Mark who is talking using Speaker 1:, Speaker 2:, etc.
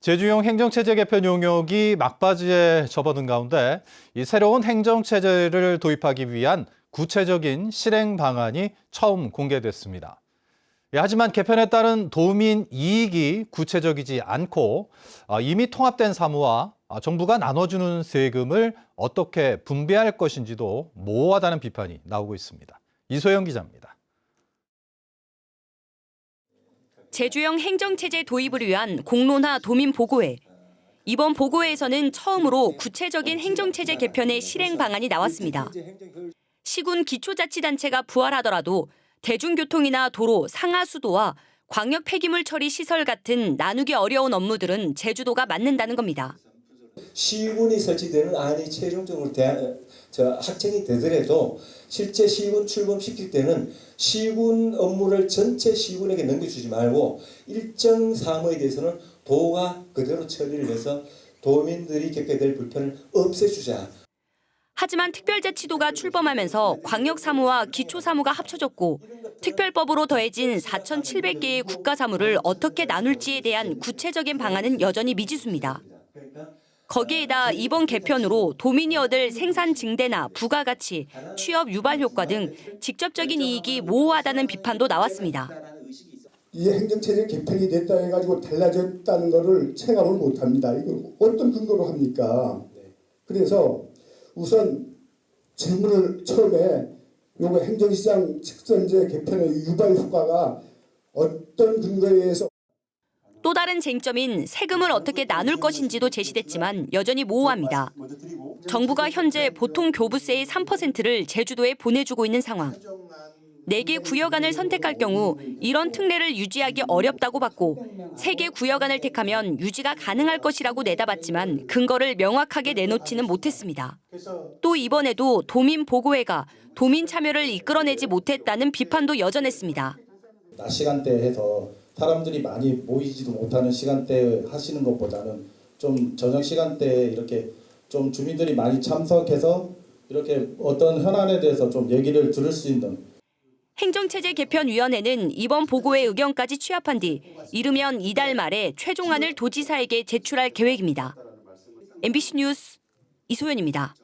Speaker 1: 제주형 행정체제 개편 용역이 막바지에 접어든 가운데 이 새로운 행정체제를 도입하기 위한 구체적인 실행 방안이 처음 공개됐습니다. 하지만 개편에 따른 도민 이익이 구체적이지 않고 이미 통합된 사무와 정부가 나눠주는 세금을 어떻게 분배할 것인지도 모호하다는 비판이 나오고 있습니다. 이소영 기자입니다.
Speaker 2: 제주형 행정체제 도입을 위한 공론화 도민보고회. 이번 보고회에서는 처음으로 구체적인 행정체제 개편의 실행 방안이 나왔습니다. 시군 기초자치단체가 부활하더라도 대중교통이나 도로, 상하수도와 광역 폐기물 처리 시설 같은 나누기 어려운 업무들은 제주도가 맡는다는 겁니다.
Speaker 3: 시군이 설치되는 안이 최종적으로 확정이 되더라도 실제 시군 출범시킬 때는 시군 업무를 전체 시군에게 넘겨주지 말고 일정 사무에 대해서는 도가 그대로 처리를 해서 도민들이 겪게 될 불편을 없애주자.
Speaker 2: 하지만 특별자치도가 출범하면서 광역사무와 기초사무가 합쳐졌고 특별법으로 더해진 4,700개의 국가사무를 어떻게 나눌지에 대한 구체적인 방안은 여전히 미지수입니다. 거기에다 이번 개편으로 도민이 얻을 생산 증대나 부가가치, 취업 유발 효과 등 직접적인 이익이 모호하다는 비판도 나왔습니다.
Speaker 4: 이 행정체제 개편이 됐다 해가지고 달라졌다는 것을 체감을 못합니다. 이거 어떤 근거로 합니까? 그래서 우선 질문을 처음에 요거 행정시장 직선제 개편의 유발 효과가 어떤 근거에 의해서
Speaker 2: 또 다른 쟁점인 세금을 어떻게 나눌 것인지도 제시됐지만 여전히 모호합니다. 정부가 현재 보통 교부세의 3%를 제주도에 보내주고 있는 상황. 4개 구역안을 선택할 경우 이런 특례를 유지하기 어렵다고 봤고 3개 구역안을 택하면 유지가 가능할 것이라고 내다봤지만 근거를 명확하게 내놓지는 못했습니다. 또 이번에도 도민보고회가 도민 참여를 이끌어내지 못했다는 비판도 여전했습니다.
Speaker 5: 낮 시간대에 해서 사람들이 많이 모이지도 못하는 시간대에 하시는 것보다는 좀 저녁 시간대에 이렇게 좀 주민들이 많이 참석해서 이렇게 어떤 현안에 대해서 좀 얘기를 들을 수 있는
Speaker 2: 행정체제 개편위원회는 이번 보고의 의견까지 취합한 뒤 이르면 이달 말에 최종안을 도지사에게 제출할 계획입니다. MBC 뉴스 이소연입니다.